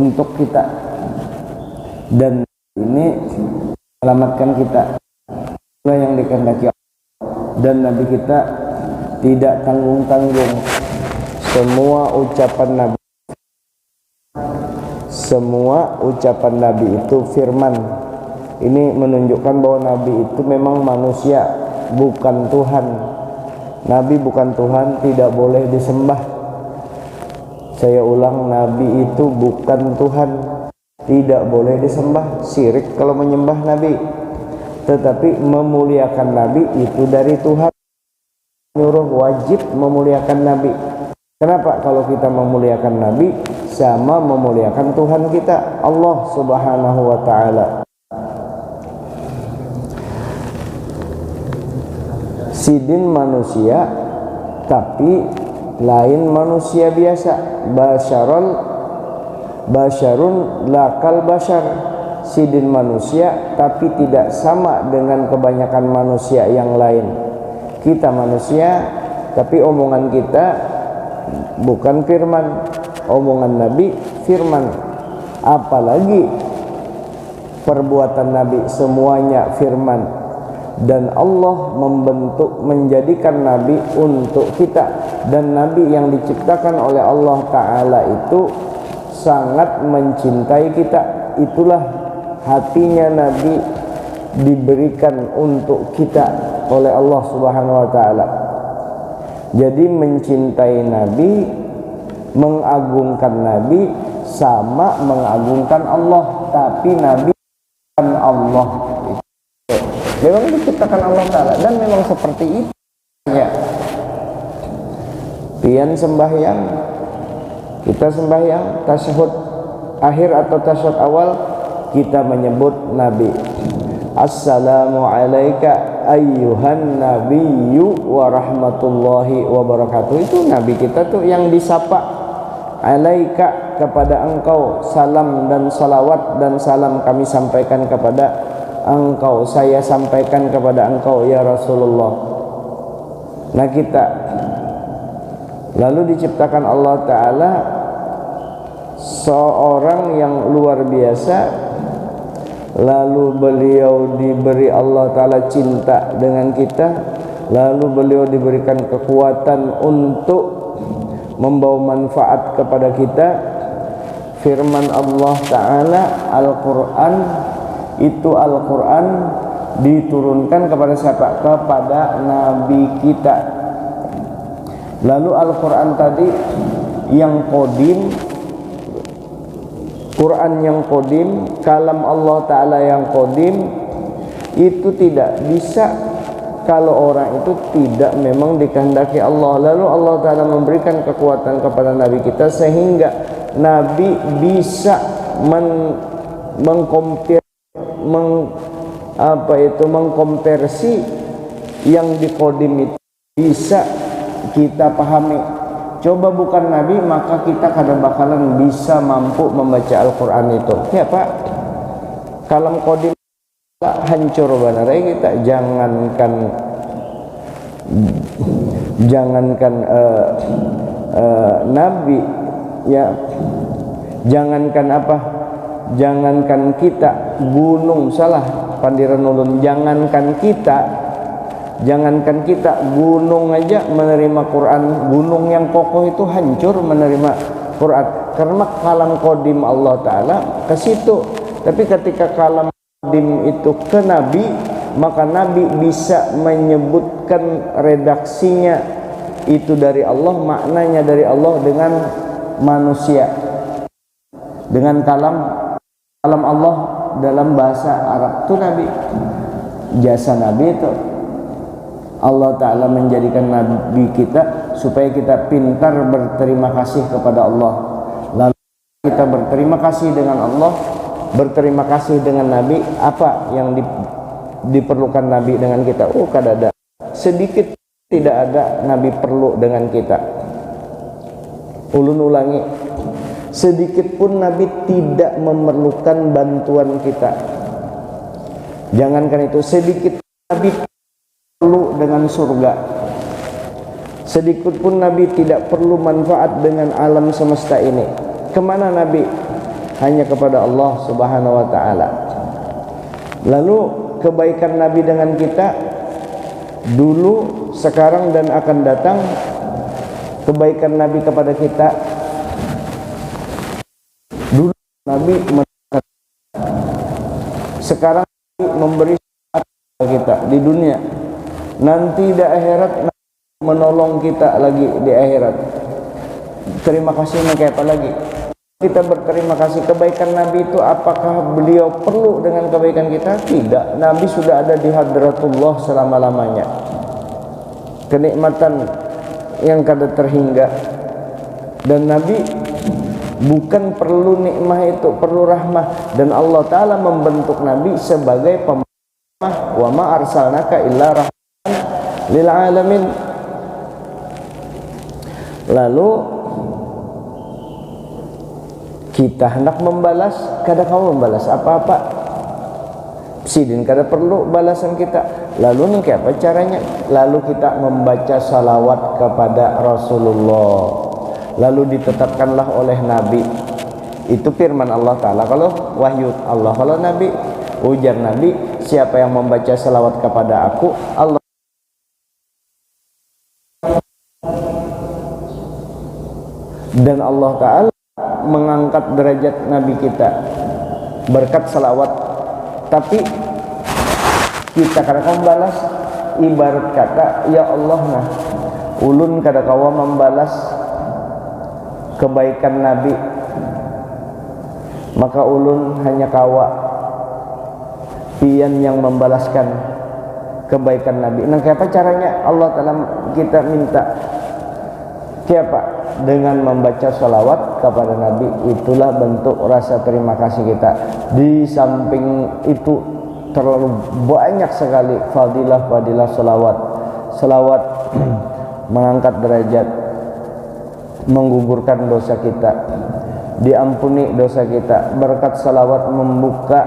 untuk kita, dan ini menyelamatkan kita. Itulah yang dikehendaki Allah. Dan Nabi kita tidak tanggung-tanggung. Semua ucapan Nabi itu firman. Ini menunjukkan bahwa Nabi itu memang manusia, bukan Tuhan. Nabi bukan Tuhan, tidak boleh disembah. Saya ulang, Nabi itu bukan Tuhan, tidak boleh disembah. Syirik kalau menyembah Nabi. Tetapi memuliakan Nabi itu dari Tuhan. Nyuruh wajib memuliakan Nabi. Kenapa? Kalau kita memuliakan Nabi sama memuliakan Tuhan kita, Allah Subhanahu wa ta'ala. Sidin manusia, tapi lain manusia biasa. Basyarun lakal basyar. Sidin manusia, tapi tidak sama dengan kebanyakan manusia yang lain. Kita manusia, tapi omongan kita bukan firman. Omongan Nabi firman. Apalagi perbuatan Nabi semuanya firman. Dan Allah menjadikan Nabi untuk kita. Dan Nabi yang diciptakan oleh Allah Ta'ala itu sangat mencintai kita. Itulah hatinya Nabi diberikan untuk kita oleh Allah Subhanahu wa ta'ala. Jadi mencintai Nabi, mengagungkan Nabi sama mengagungkan Allah. Tapi Nabi bukan Allah. Memang diciptakan Allah Ta'ala dan memang seperti itu ya. Pian sembahyang, kita sembahyang tasyahud akhir atau tasyahud awal, kita menyebut Nabi. Assalamu alayka ayyuhan nabiyyu wa rahmatullahi wa barakatuh. Itu Nabi kita tuh yang disapa. Alaika, kepada engkau, salam dan salawat dan salam kami sampaikan kepada engkau, saya sampaikan kepada engkau ya Rasulullah. Nah kita lalu diciptakan Allah Ta'ala seorang yang luar biasa. Lalu beliau diberi Allah Ta'ala cinta dengan kita. Lalu beliau diberikan kekuatan untuk membawa manfaat kepada kita. Firman Allah Ta'ala Al-Quran, itu Al-Quran diturunkan kepada siapa? Kepada Nabi kita. Lalu Al-Quran tadi yang qadim, Quran yang qadim, kalam Allah Ta'ala yang qadim, itu tidak bisa kalau orang itu tidak memang dikehendaki Allah. Lalu Allah Ta'ala memberikan kekuatan kepada Nabi kita sehingga Nabi bisa mengkonversi yang di qadim itu bisa kita pahami. Coba bukan Nabi, maka kita kadang bakalan bisa mampu membaca Al-Quran itu ya Pak. Kalam qadim hancur benar kita. Jangankan Nabi ya, jangankan apa, jangankan kita gunung, salah pandiran ulun, jangankan kita gunung aja menerima Quran. Gunung yang kokoh itu hancur menerima Quran karena kalam qadim Allah Ta'ala ke situ. Tapi ketika kalam qadim itu ke Nabi, maka Nabi bisa menyebutkan redaksinya itu dari Allah, maknanya dari Allah dengan manusia, dengan kalam Allah dalam bahasa Arab. Itu Nabi, jasa Nabi itu Allah Ta'ala menjadikan Nabi kita supaya kita pintar berterima kasih kepada Allah. Lalu kita berterima kasih dengan Allah, berterima kasih dengan Nabi. Apa yang diperlukan Nabi dengan kita? Oh kadada, sedikit tidak ada Nabi perlu dengan kita. Ulun ulangi, sedikit pun Nabi tidak memerlukan bantuan kita. Jangankan itu, sedikit Nabi perlu dengan surga. Sedikit pun Nabi tidak perlu manfaat dengan alam semesta ini. Kemana Nabi? hanya kepada Allah Subhanahu wa taala. Lalu kebaikan Nabi dengan kita dulu, sekarang dan akan datang, kebaikan Nabi kepada kita dulu, Nabi sekarang memberi kepada kita di dunia, nanti di akhirat menolong kita lagi di akhirat. Terima kasihnya kayak apa lagi? Kita berterima kasih. Kebaikan Nabi itu apakah beliau perlu dengan kebaikan kita? Tidak. Nabi sudah ada di hadratullah selama-lamanya. Kenikmatan yang kada terhingga. Dan Nabi bukan perlu nikmah itu, perlu rahmah. Dan Allah Ta'ala membentuk Nabi sebagai pemahmah. Wa ma arsalnaka illa rahmatan lil alamin. Lalu kita hendak membalas, kada kau membalas apa-apa. Sidin kada perlu balasan kita. Lalu nih apa caranya? Lalu kita membaca salawat kepada Rasulullah. Lalu ditetapkanlah oleh Nabi. Itu firman Allah Ta'ala. Kalau wahyu Allah, kalau Nabi, ujar Nabi, siapa yang membaca salawat kepada aku, Allah. Dan Allah Ta'ala mengangkat derajat Nabi kita berkat salawat. Tapi kita kadang membalas, ibarat kata, ya Allah, nah ulun kada kawa membalas kebaikan Nabi, maka ulun hanya kawa pian yang membalaskan kebaikan Nabi. Nah, apa caranya? Allah Ta'ala kita minta siapa? Dengan membaca salawat kepada Nabi. Itulah bentuk rasa terima kasih kita. Di samping itu terlalu banyak sekali fadilah salawat. Salawat mengangkat derajat, menggugurkan dosa kita, diampuni dosa kita. Berkat salawat membuka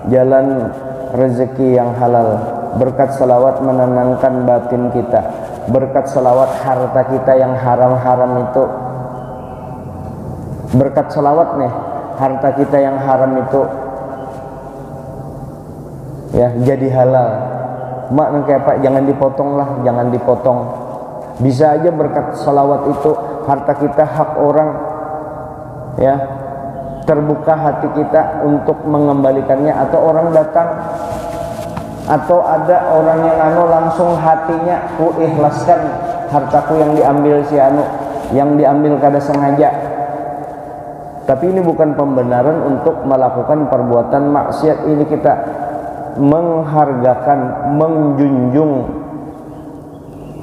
jalan rezeki yang halal. Berkat salawat menenangkan batin kita. Berkat salawat harta kita yang haram-haram itu, berkat salawat nih harta kita yang haram itu ya jadi halal. Mak kayak apa? Jangan dipotong lah, jangan dipotong. Bisa aja berkat salawat itu harta kita hak orang ya, terbuka hati kita untuk mengembalikannya. Atau orang datang, atau ada orang yang langsung hatinya, ku ikhlaskan hartaku yang diambil si yang diambil kada sengaja. Tapi ini bukan pembenaran untuk melakukan perbuatan maksiat. Ini kita menghargakan, menjunjung,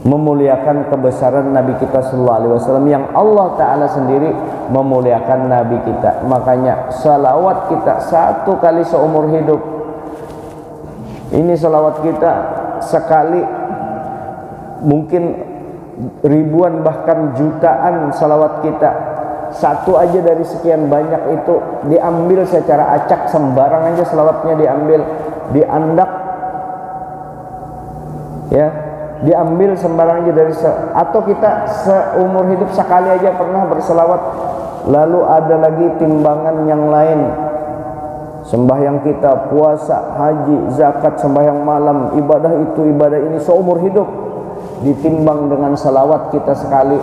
memuliakan kebesaran Nabi kita sallallahu alaihi wasallam, yang Allah Ta'ala sendiri memuliakan Nabi kita. Makanya salawat kita satu kali seumur hidup. Ini salawat kita sekali, mungkin ribuan bahkan jutaan salawat kita. Satu aja dari sekian banyak itu diambil secara acak, sembarang aja salawatnya diambil, diandak ya, diambil sembarang aja dari atau kita seumur hidup sekali aja pernah berselawat. Lalu ada lagi timbangan yang lain, sembahyang kita, puasa, haji, zakat, sembahyang malam, ibadah itu, ibadah ini seumur hidup ditimbang dengan salawat kita sekali.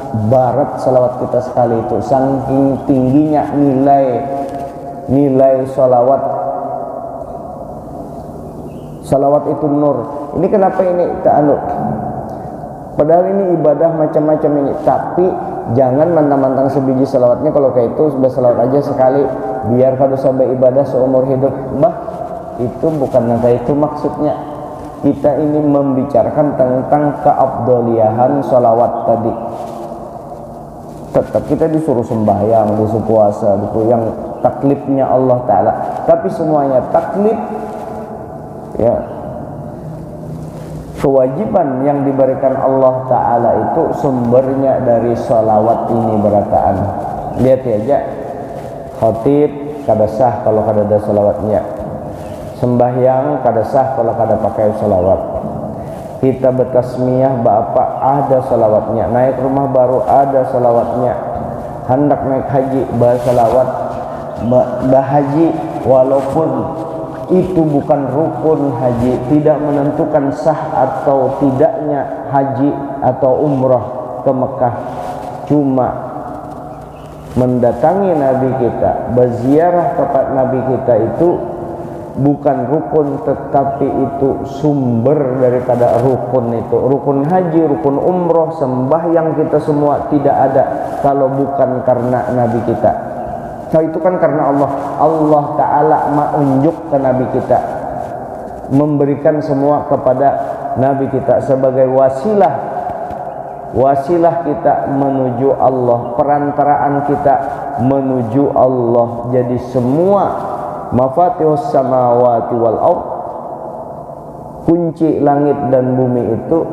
Barat salawat kita sekali itu, saking tingginya nilai salawat. Salawat itu nur. Ini kenapa ini ta'aluk? Padahal ini ibadah macam-macam ini, tapi jangan mantang-mantang sebiji salawatnya. Kalau kayak itu bersalawat aja sekali, biar kalau sampai ibadah seumur hidup. Itu bukan kayak itu maksudnya. Kita ini membicarakan tentang keabdoliahan salawat tadi. Tetap kita disuruh sembahyang, disuruh puasa, yang taklifnya Allah Ta'ala. Tapi semuanya taklif ya, kewajiban yang diberikan Allah Ta'ala itu sumbernya dari salawat ini berataan. Lihat aja, khatib kada sah kalau kada ada salawatnya, sembahyang kada sah kalau kada pakai salawat. Kita bertasmiyah bapak ada salawatnya, naik rumah baru ada salawatnya, hendak naik haji bersalawat, bahaji, walaupun itu bukan rukun haji, tidak menentukan sah atau tidaknya haji atau umrah ke Mekah, cuma mendatangi Nabi kita, berziarah kepada Nabi kita itu bukan rukun, tetapi itu sumber daripada rukun itu. Rukun haji, rukun umrah, sembahyang kita semua tidak ada kalau bukan karena Nabi kita. So, itu kan karena Allah Ta'ala menunjuk ke Nabi kita, memberikan semua kepada Nabi kita sebagai wasilah kita menuju Allah, perantaraan kita menuju Allah. Jadi semua mafatihus samawati wal ardh, kunci langit dan bumi itu,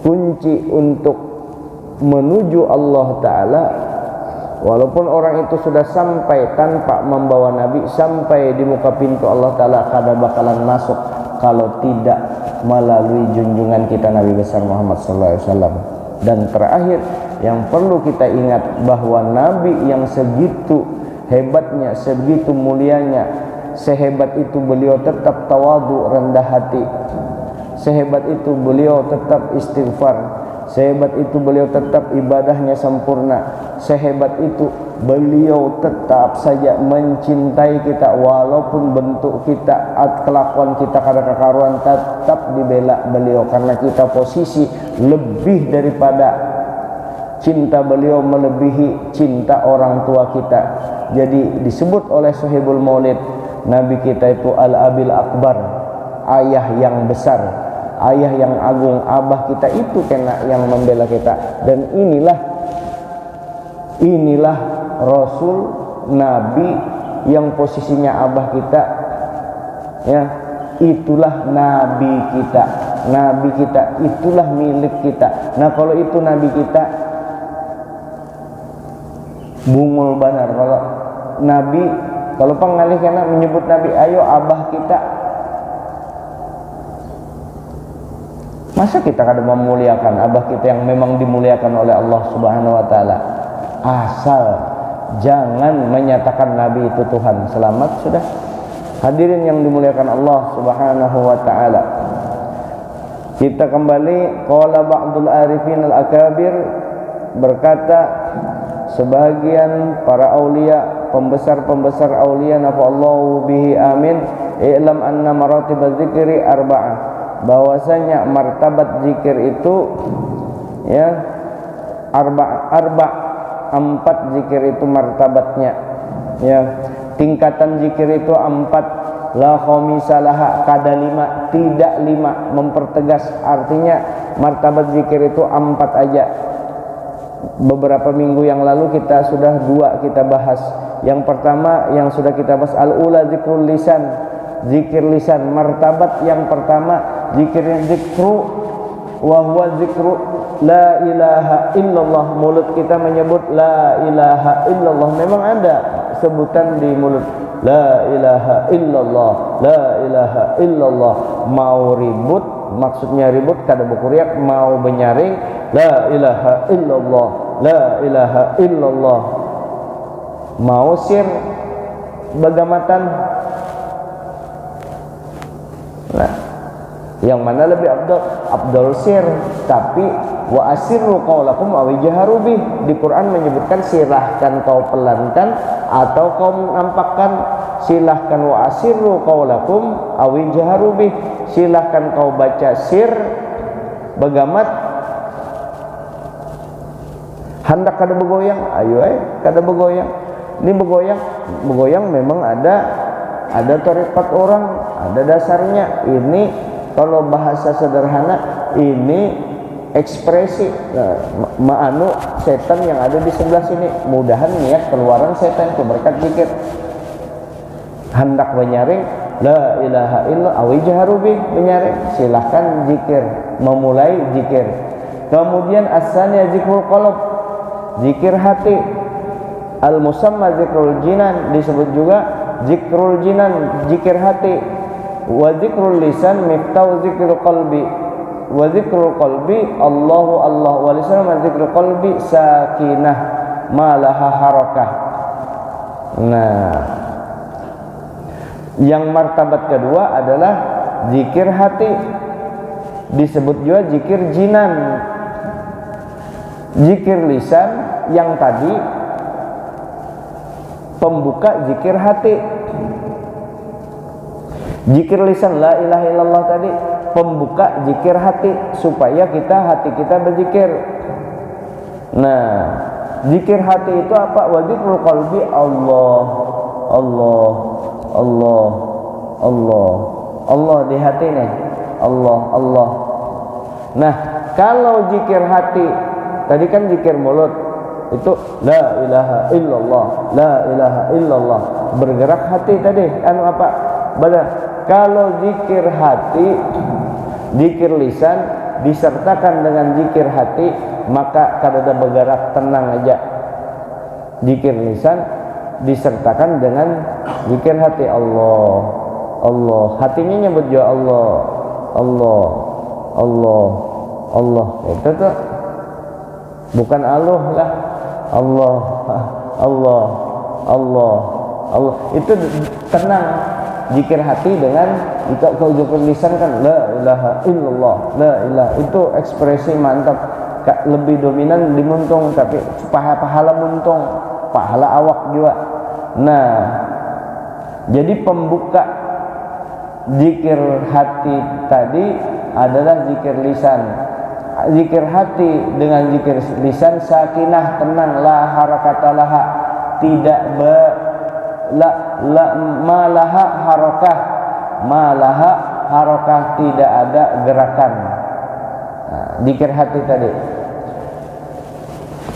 kunci untuk menuju Allah Ta'ala. Walaupun orang itu sudah sampai tanpa membawa Nabi, sampai di muka pintu Allah Ta'ala, kada bakalan masuk kalau tidak melalui junjungan kita Nabi besar Muhammad SAW. Dan terakhir yang perlu kita ingat, bahwa Nabi yang segitu hebatnya, segitu mulianya, sehebat itu beliau tetap tawadu, rendah hati, sehebat itu beliau tetap istighfar, sehebat itu beliau tetap ibadahnya sempurna, sehebat itu beliau tetap saja mencintai kita, walaupun bentuk kita, kelakuan kita kada kekaruan, tetap dibela beliau, karena kita posisi lebih daripada cinta beliau melebihi cinta orang tua kita. Jadi disebut oleh Sahibul Maulid, Nabi kita itu Al-Abil Akbar, ayah yang besar, ayah yang agung, abah kita itu kena yang membela kita. Dan inilah Rasul, Nabi yang posisinya abah kita, ya, itulah Nabi kita. Nabi kita itulah milik kita. Nah, kalau itu Nabi kita, bungul benar kalau Nabi, kalau pengalih kena menyebut Nabi, ayo abah kita. Masa kita kada memuliakan abah kita yang memang dimuliakan oleh Allah Subhanahu wa taala? Asal jangan menyatakan Nabi itu Tuhan. Selamat sudah. Hadirin yang dimuliakan Allah Subhanahu wa taala. Kita kembali, qala ba'dul arifin al-akabir, berkata sebagian para aulia, pembesar-pembesar aulia, nafa'allahu bihi amin, i'lam anna maratibaz zikri arba'ah, bahwasanya martabat zikir itu, ya, empat zikir itu martabatnya, ya, tingkatan zikir itu empat, la khamisalaha, kada lima, tidak lima, mempertegas, artinya martabat zikir itu empat aja. Beberapa minggu yang lalu kita sudah dua kita bahas. Yang pertama yang sudah kita bahas, al-ula zikrul lisan, zikir lisan. Martabat yang pertama zikru wa huwa zikru la ilaha illallah. Mulut kita menyebut la ilaha illallah. Memang ada sebutan di mulut, la ilaha illallah, la ilaha illallah. Mau ribut, maksudnya ribut kada berkuriak, mau benyaring, la ilaha illallah, la ilaha illallah. Mau sir bagamatan, nah, yang mana lebih abdul sir, tapi wa asirru qaulakum aw jaharu bih. Di Quran menyebutkan silahkan kau pelankan atau kau nampakkan. Silahkan wa asirru qaulakum aw jaharu bih, silahkan kau baca sir begamat, hendak kada bergoyang, ayo kada bergoyang. Ini bergoyang memang ada tarekat orang, ada dasarnya. Ini kalau bahasa sederhana, ini ekspresi ma'anu setan yang ada di sebelah sini. Mudahan niat keluaran setan itu berkat zikir. Hendak menyaring, la ilaha illallah awi jaharubi, menyaring, silahkan zikir, memulai zikir. Kemudian asalnya zikrul qalb, zikir hati. Al-musamma zikrul jinan, disebut juga zikrul jinan, zikir hati. Wa zikrul lisan miftau zikrul qalbi, wa zikrul qalbi Allahu Allah, wa lisan zikrul qalbi sakinah malaha harakah. Nah, yang martabat kedua adalah zikir hati, disebut juga zikir jinan. Zikir lisan yang tadi pembuka zikir hati. Zikir lisan la ilaha illallah tadi pembuka zikir hati supaya hati kita berzikir. Nah, zikir hati itu apa? Wa dzikrul qalbi Allah, Allah, Allah, Allah, Allah di hati nih. Allah, Allah. Nah, kalau zikir hati tadi kan zikir mulut itu la ilaha illallah, la ilaha illallah. Bergerak hati tadi apa? Benar. Kalau zikir hati, zikir lisan disertakan dengan zikir hati, maka kadada bergerak tenang aja. Zikir lisan disertakan dengan zikir hati Allah, Allah. Hatinya nyebut juga Allah, Allah, Allah, Allah. Itu tuh bukan Allah lah, Allah, Allah, Allah, Allah. Itu tenang. Zikir hati dengan kalau zikir lisan kan la ilaha illallah, la ilaha, itu ekspresi mantap, lebih dominan di muntung, tapi pahala muntung, pahala awak juga. Nah, jadi pembuka zikir hati tadi adalah zikir lisan. Zikir hati dengan zikir lisan sakinah, tenang, la harakatalaha, tidak malaha harakah, malaha harakah, tidak ada gerakan. Nah, zikir hati tadi.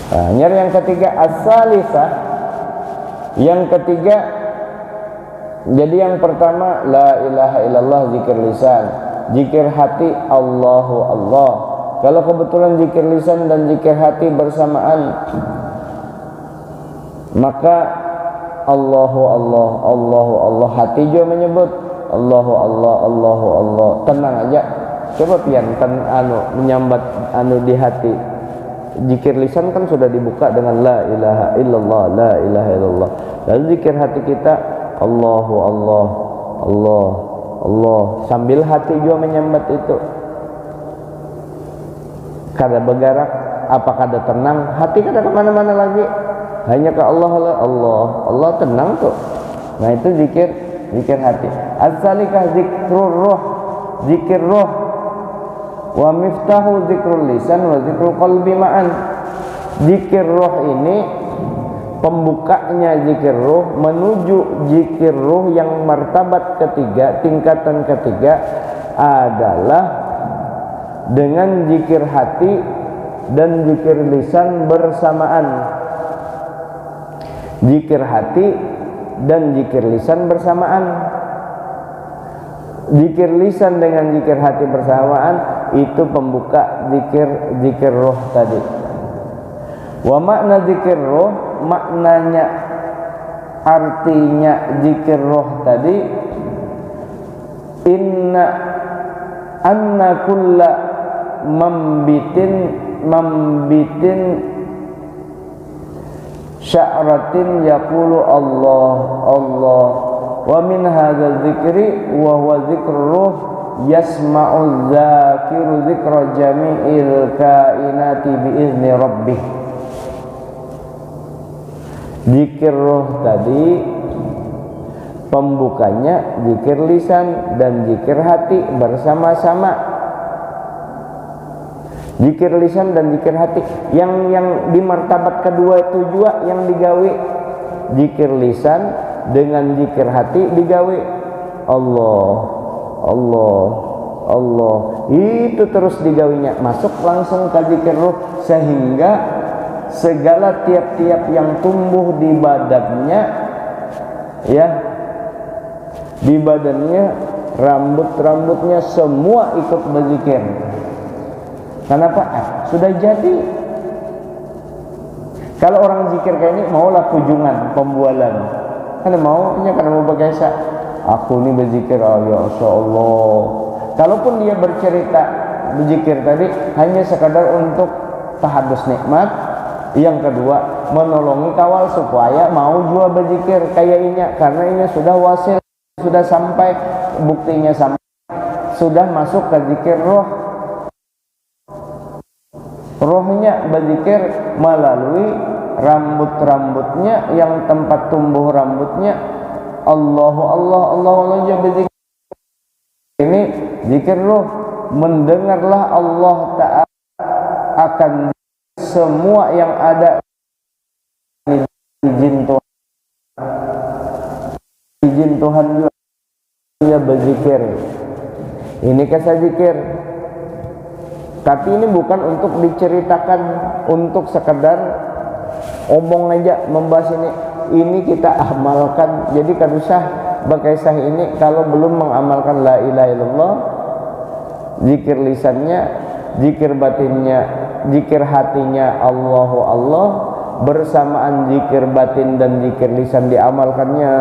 Nah, yang ketiga as-salisah. Yang ketiga, jadi yang pertama la ilaha illallah zikir lisan, zikir hati Allahu Allah. Kalau kebetulan zikir lisan dan zikir hati bersamaan, maka Allahu Allah, Allahu Allah, hati juga menyebut Allahu Allah, Allahu Allah. Tenang aja. Coba pian menyambat di hati. Zikir lisan kan sudah dibuka dengan la ilaha illallah, la ilaha illallah. Lalu zikir hati kita Allahu Allah, Allah, Allah. Sambil hati juga menyambat itu. Kada bergerak, apakah ada tenang, hati kada kemana-mana lagi. Hanya ke Allah, Allah, Allah tenang tuh. Nah, itu zikir hati. Az-zalikah zikrur ruh, zikir ruh. Wa miftahu zikrul lisan wa zikrul qalbi ma'an. Zikir ruh ini pembukanya zikir ruh menuju zikir ruh yang martabat ketiga, tingkatan ketiga adalah dengan zikir hati dan zikir lisan bersamaan. Zikir hati dan zikir lisan bersamaan. Zikir lisan dengan zikir hati bersamaan itu pembuka zikir roh tadi. Wa makna zikir roh, maknanya, artinya zikir roh tadi, anna kulla mambitin sya'ratin yaqulu Allah, Allah. Wa min hadzal dzikri wa huwa dzikrur yasma'u dzakiru dzikra jami'il kainati bi izni rabbih. Zikir roh tadi pembukanya zikir lisan dan zikir hati bersama-sama. Zikir lisan dan zikir hati yang di martabat kedua itu juga yang digawe. Zikir lisan dengan zikir hati digawe Allah, Allah, Allah. Itu terus digawinya, masuk langsung ke zikir roh, sehingga segala tiap-tiap yang tumbuh di badannya, ya, di badannya, rambut-rambutnya semua ikut berzikir. Kenapa? Sudah jadi. Kalau orang zikir kayak ini maulah kunjungan, pembualan. Karena maunya karena mau berkesa. Aku ini berzikir, oh ya Allah. Kalaupun dia bercerita berzikir tadi hanya sekadar untuk tahadus nikmat. Yang kedua, menolongi kawal supaya mau jua berzikir kayak ini, karena ini sudah wasil, sudah sampai buktinya, sampai sudah masuk ke zikir roh. Rohnya berzikir melalui rambut-rambutnya, yang tempat tumbuh rambutnya Allahu Allah, Allahu Allah aja berzikir. Ini zikir roh. Mendengarlah Allah Ta'ala akan semua yang ada. Izin Tuhan, izin Tuhan juga dia berzikir. Ini kata zikir, tapi ini bukan untuk diceritakan, untuk sekedar omong aja membahas ini. Ini kita amalkan. Jadi kan usah berkisah ini kalau belum mengamalkan la ilaha illallah, zikir lisannya, zikir batinnya, zikir hatinya Allahu Allah, bersamaan zikir batin dan zikir lisan diamalkannya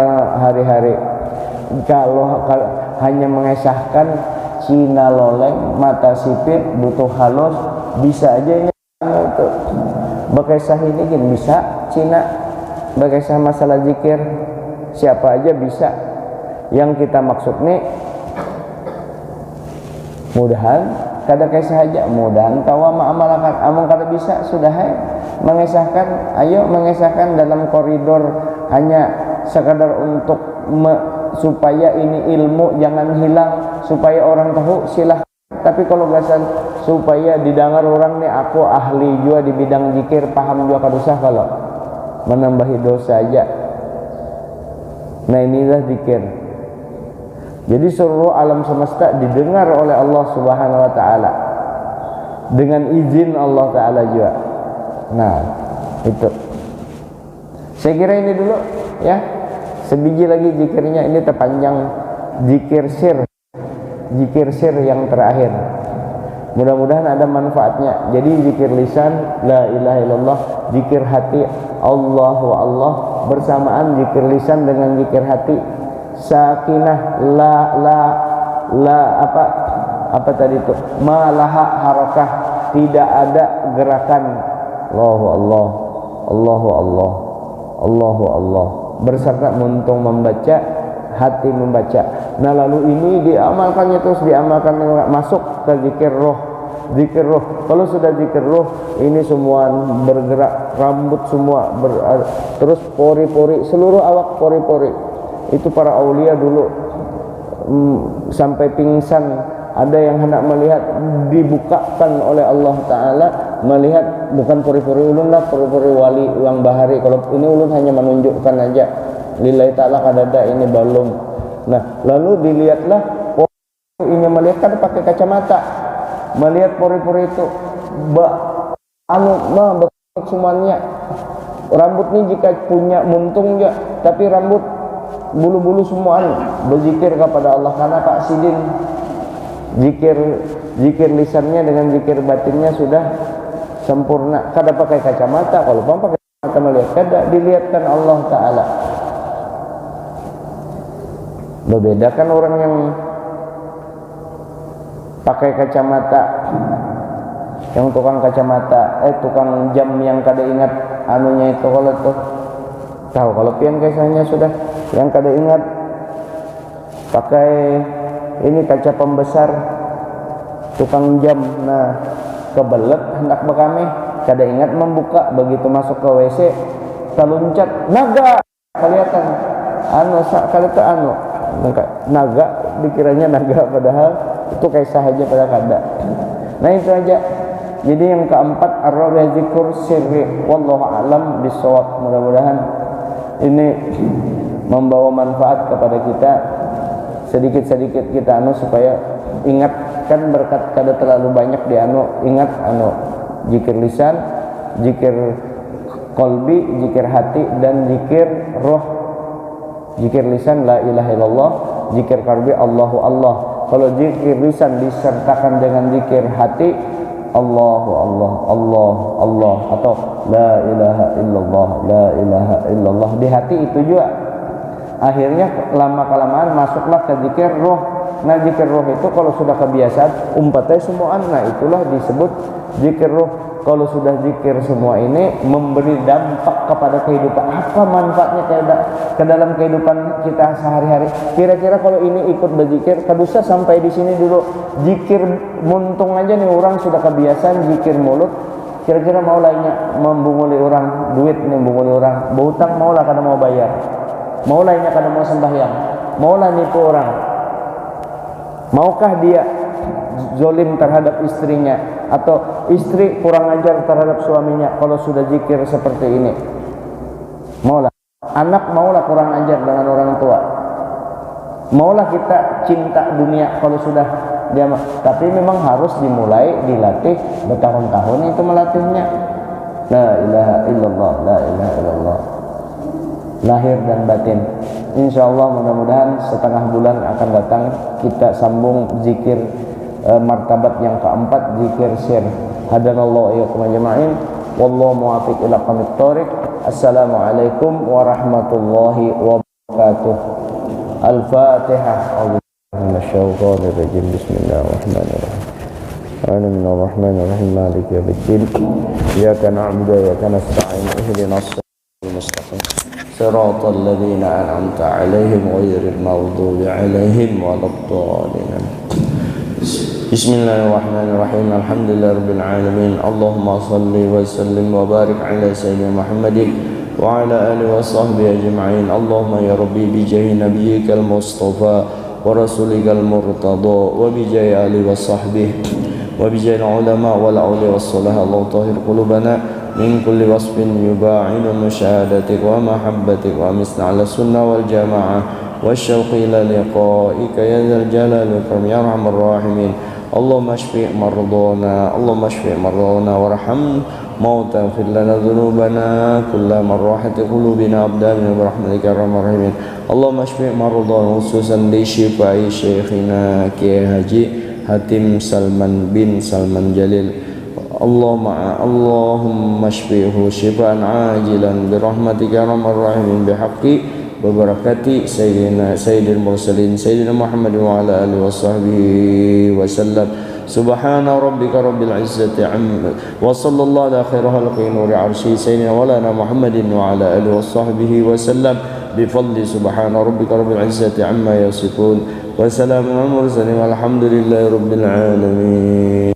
hari-hari. Kalau hanya mengesahkan Cina loleng, mata sipit, butuh halus, bisa aja ini itu. Berkisah ini kan bisa Cina, berkisah masalah zikir siapa aja bisa. Yang kita maksud nih, mudahan kada kisah aja, mudahan kawa ma'amalakan. Among kada bisa sudah mengesahkan, ayo mengesahkan dalam koridor hanya sekadar untuk supaya ini ilmu jangan hilang, supaya orang tahu, silahkan. Tapi kalau gasan supaya didengar orang nih, aku ahli juga di bidang zikir, paham juga kada usah kalau menambahi dosa aja. Nah inilah zikir. Jadi seluruh alam semesta didengar oleh Allah Subhanahu wa taala dengan izin Allah taala juga. Nah, itu. Saya kira ini dulu ya. Sebiji lagi zikirnya, ini terpanjang, zikir sir. Zikir sir yang terakhir. Mudah-mudahan ada manfaatnya. Jadi zikir lisan la ilaha illallah, zikir hati Allahu Allah, bersamaan zikir lisan dengan zikir hati sakinah la apa tadi itu, malaha harakah, tidak ada gerakan. Allahu Allah, Allahu Allah, Allahu Allah, berserta muntung membaca, hati membaca. Nah lalu ini diamalkannya, terus diamalkan, masuk ke zikir roh. Zikir roh, kalau sudah zikir roh, ini semua bergerak, rambut semua terus pori-pori, seluruh awak pori-pori. Itu para aulia dulu sampai pingsan. Ada yang hendak melihat, dibukakan oleh Allah Ta'ala, melihat bukan pori-pori ulun lah, pori-pori wali yang bahari. Kalau ini ulun hanya menunjukkan aja, lillahi ta'ala kadada ini belum. Nah lalu dilihatlah pori, ini melihat kan pakai kacamata, melihat pori-pori itu semuanya. Rambut ini jika punya muntung ya, tapi rambut bulu-bulu semua berzikir kepada Allah. Karena Pak Sidin zikir lisannya dengan zikir batinnya sudah sempurna. Kada pakai kacamata, kalau pakai kacamata melihat, kada dilihatkan Allah Ta'ala. Membedakan orang yang pakai kacamata, yang tukang kacamata, tukang jam yang kada ingat anunya itu, kalau tuh tahu, kalau pian kisahnya sudah yang kada ingat pakai ini kaca pembesar tukang jam. Nah kebelet hendak bekami, kada ingat membuka, begitu masuk ke WC teluncat naga, kelihatan kalau itu naga, dikiranya naga, padahal itu kisah aja pada kada. Nah itu aja. Jadi yang keempat, ar-rabi' zikur sirri, wallahu a'lam bissawab. Mudah-mudahan ini membawa manfaat kepada kita, sedikit-sedikit kita supaya ingat, kan berkat kada terlalu banyak di ingat zikir lisan, zikir qalbi, zikir hati, dan zikir roh. Zikir lisan la ilaha illallah, zikir qalbi Allahu Allah. Kalau zikir lisan disertakan dengan zikir hati Allahu Allah, Allah Allah, atau la ilaha illallah, la ilaha illallah di hati itu juga. Akhirnya lama kelamaan masuklah ke zikir roh. Nah zikir roh itu kalau sudah kebiasaan umpatnya semuaan, nah itulah disebut zikir roh. kalau sudah zikir semua ini memberi dampak kepada kehidupan. Apa manfaatnya ke dalam kehidupan kita sehari-hari? Kira-kira kalau ini ikut berzikir, kadusa sampai di sini dulu. Zikir muntung aja nih, orang sudah kebiasaan zikir mulut. Kira-kira mau lainnya membunguli orang, duit nih membunguli orang, berhutang maulah karena mau bayar, mau lainnya karena mau sembahyang, maulah nipu orang, maukah dia zolim terhadap istrinya atau istri kurang ajar terhadap suaminya kalau sudah zikir seperti ini? Maulah anak, maulah kurang ajar dengan orang tua, maulah kita cinta dunia kalau sudah dia. Tapi memang harus dimulai, dilatih bertahun-tahun itu melatihnya. La ilaha illallah, la ilaha illallah, lahir dan batin. Insyaallah mudah-mudahan setengah bulan akan datang kita sambung zikir martabat yang keempat, zikir sir. Hadanallahu iyyakum ajma'in. Wallahu muwaffiq ila aqwamit thoriq. Assalamualaikum warahmatullahi wabarakatuh. Al-Fatihah. Minasyaitonir rajim. Bismillahirrahmanirrahim. Bismillahirrahmanirrahim. Maliki yaumiddin. Iyyaka na'budu wa iyyaka nasta'in. Ihdinas siratal mustaqim. Siratal ladzina an'amta 'alaihim ghairil maghdubi 'alaihim waladdallin. Bismillahirrahmanirrahim. Alhamdulillahirabbil alamin. Allahumma shalli wa sallim wa barik ala sayyidina Muhammadin wa ala alihi wa sahbihi ajma'in. Allahumma ya rabbi bi jahi nabiyyikal mustafa wa rasulikal murtada wa bi jahi ali wa sahbihi wa bi jahi ulama wal awliya was salah. Allah tahhir qulubana min kulli wasfin yuba'idu musyahadatik wa mahabbatik wa misna ala sunnah wal jamaah wa syauqi ila liqa'ika ya dzal jalali wal ikram ya arhamar rahimin. Allahumma shfi' mardana, Allahumma shfi' mardana warham mauta, fir lana dhunubana kulla marrahati qulubina abdana bi rahmatika ya arhamar rahimin. Allahumma shfi' mardana khususan li shifai syekhina Kiai Haji Hatim Salman bin Salman Jalil. Allahumma shfi'hu shifaan ajilan bi rahmatika ya arhamar rahimin bihaqqi barakati sayyidil mursalin sayyidina Muhammad wa ala alihi wa sahbihi wa sallam. Subhana rabbika rabbil izzati amma wa sallallahu ala khairi khalqi nuri arsy sayyidina wa lana Muhammadin wa ala alihi wa sahbihi wa sallam bi fadli subhana rabbika rabbil izzati amma yasifun wa salamun al mursalin walhamdulillahi rabbil alamin.